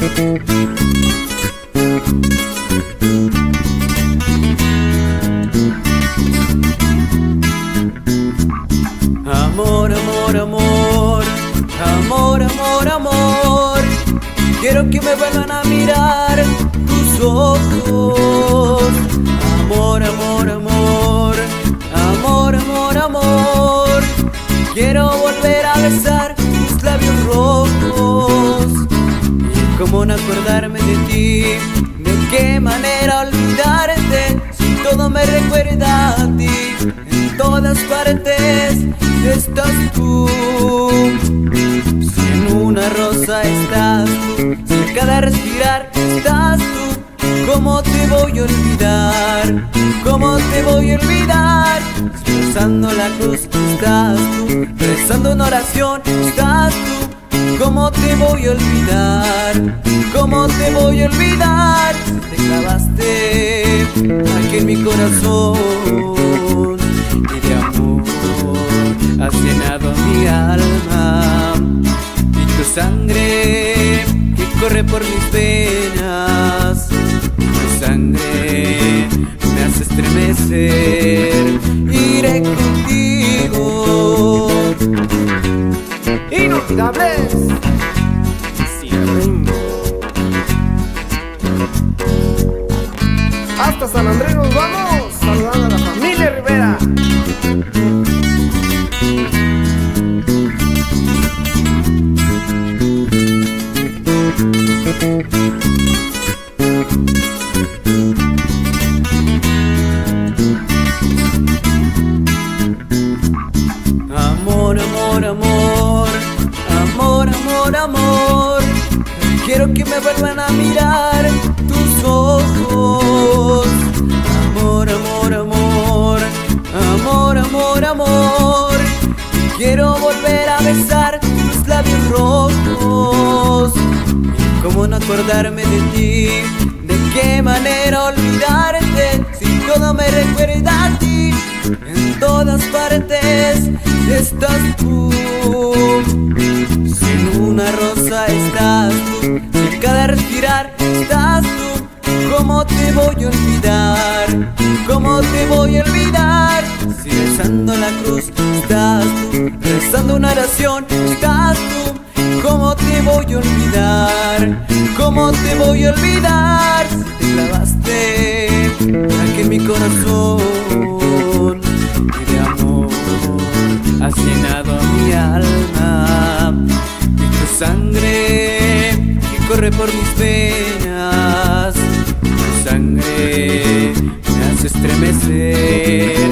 Amor, amor, amor, amor, amor, amor. Quiero que me vuelvan a mirar tus ojos. Amor, amor, amor, amor, amor, amor. Quiero volver a besar tus labios rojos. Y cómo no acordarme de ti, de qué manera olvidarte, si todo me recuerda a ti. En todas partes estás tú. Si en una rosa estás tú, si en cada respirar estás tú, ¿cómo te voy a olvidar? ¿Cómo te voy a olvidar? Si rezando la cruz estás tú, rezando una oración estás tú, ¿cómo te voy a olvidar? ¿Cómo te voy a olvidar? Si te clavaste aquí en mi corazón y de amor has llenado mi alma, y tu sangre que corre por mis venas, tu sangre me hace estremecer. Iré contigo. Inolvidables. Hasta San Andrés nos vamos, saludando a la familia Rivera. Amor, amor, amor, amor, amor, amor. Quiero que me vuelvan a mirar tus ojos. Amor, amor, amor, amor, amor, amor. Quiero volver a besar tus labios rojos. Y cómo no acordarme de ti, de qué manera olvidarte, si todo me recuerda a ti. En todas partes estás tú. Si en una rosa estás tú, si en cada respirar estás tú, ¿cómo te voy a olvidar? ¿Cómo te voy a olvidar? Si rezando la cruz estás tú, rezando una oración estás tú, ¿cómo te voy a olvidar? ¿Cómo te voy a olvidar? Si te clavaste aquí en mi corazón y de amor has llenado mi alma, y tu sangre que corre por mis venas, tu sangre me hace estremecer.